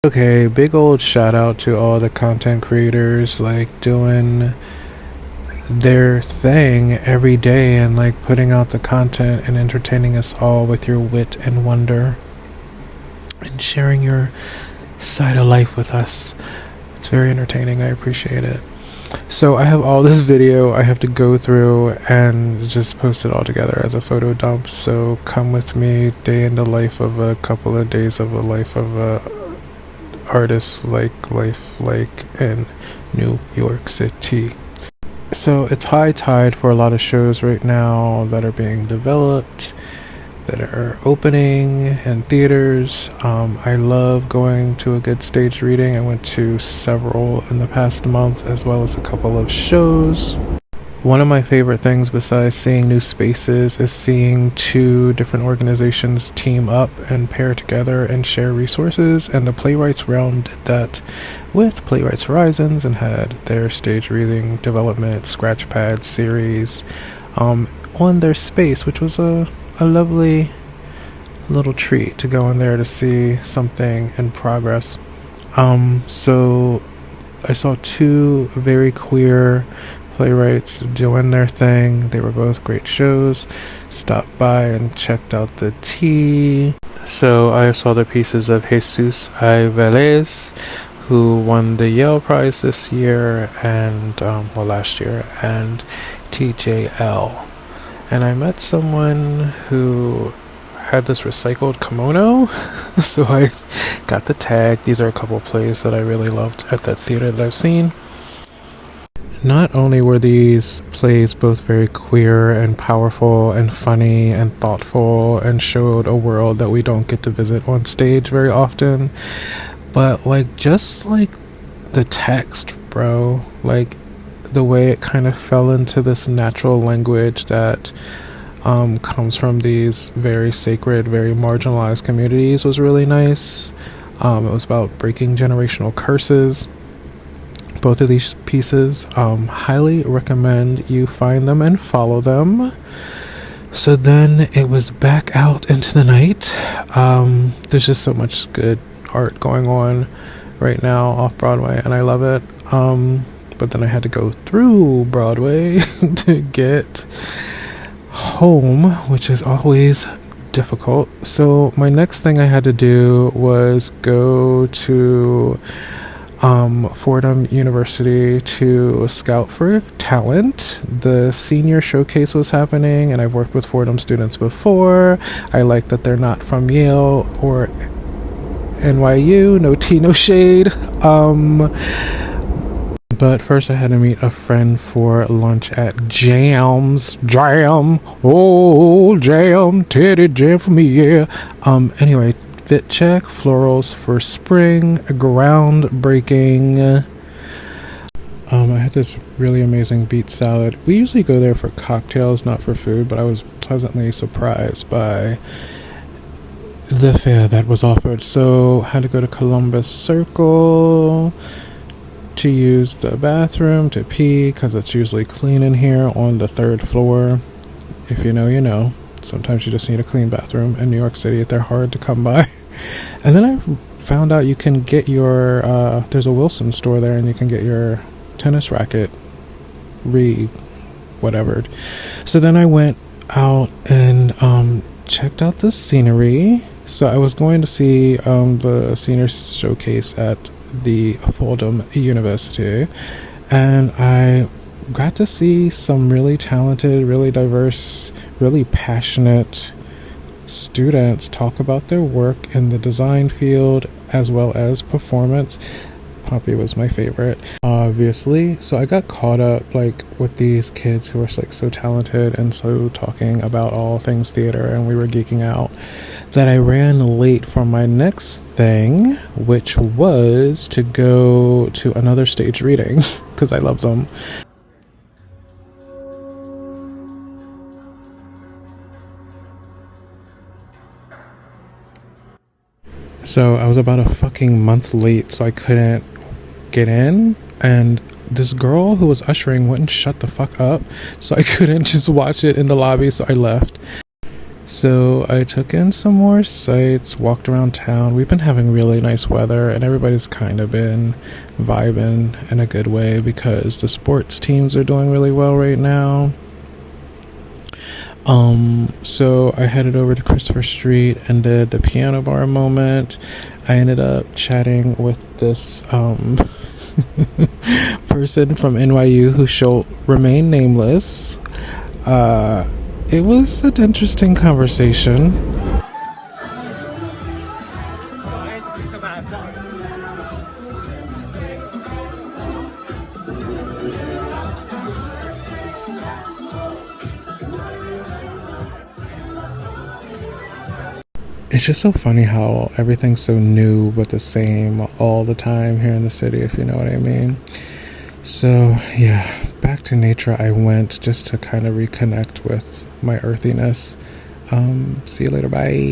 Okay, big old shout out to all the content creators like doing their thing every day and like putting out the content and entertaining us all with your wit and wonder and sharing your side of life with us. It's very entertaining. I appreciate it. So I have all this video I have to go through and just post it all together as a photo dump. So come with me, day in the life of a couple of days of a life of a artist life in New York City. So it's high tide for a lot of shows right now that are being developed, that are opening in theaters. I love going to a good stage reading. I went to several in the past month, as well as a couple of shows. One of my favorite things besides seeing new spaces is seeing two different organizations team up and pair together and share resources, and the Playwrights Realm did that with Playwrights Horizons and had their stage reading development scratchpad series on their space, which was a lovely little treat to go in there to see something in progress. So I saw two very queer playwrights doing their thing. They were both great shows. Stopped by and checked out the tea. So I saw the pieces of Jesus Velez, who won the Yale Prize this year and last year, and TJL. And I met someone who had this recycled kimono, so I got the tag. These are a couple plays that I really loved at that theater that I've seen. Not only were these plays both very queer and powerful and funny and thoughtful and showed a world that we don't get to visit on stage very often, but just the text, bro, like the way it kind of fell into this natural language that comes from these very sacred, very marginalized communities was really nice. It was about breaking generational curses. Both of these pieces, highly recommend you find them and follow them. So then it was back out into the night. There's just so much good art going on right now off Broadway, and I love it. But then I had to go through Broadway to get home, which is always difficult. So my next thing I had to do was go to Fordham University to scout for talent. The senior showcase was happening, and I've worked with Fordham students before. I like that they're not from Yale or NYU, no tea, no shade. But first I had to meet a friend for lunch at Jam. Oh, Jam, Teddy Jam for me, yeah. Anyway, fit check, florals for spring, groundbreaking. I had this really amazing beet salad. We usually go there for cocktails, not for food, but I was pleasantly surprised by the fare that was offered. So I had to go to Columbus Circle to use the bathroom to pee, because it's usually clean in here on the third floor. If you know, you know. Sometimes you just need a clean bathroom in New York City. They're hard to come by. And then I found out you can get your there's a Wilson store there, and you can get your tennis racket whatevered. So then I went out and checked out the scenery. So I was going to see the senior showcase at the Fordham University, and I got to see some really talented, really diverse, really passionate students talk about their work in the design field as well as performance. Poppy was my favorite, obviously. So I got caught up with these kids who were so talented and so talking about all things theater, and we were geeking out, that I ran late for my next thing, which was to go to another stage reading because I love them. So I was about a fucking month late, so I couldn't get in, and this girl who was ushering wouldn't shut the fuck up, so I couldn't just watch it in the lobby, so I left. So I took in some more sights, walked around town. We've been having really nice weather, and everybody's kind of been vibing in a good way because the sports teams are doing really well right now. So I headed over to Christopher Street and did the piano bar moment. I ended up chatting with this person from NYU who shall remain nameless. It was an interesting conversation. It's just so funny how everything's so new but the same all the time here in the city, if you know what I mean. So, yeah, back to nature I went just to kind of reconnect with my earthiness. See you later, bye.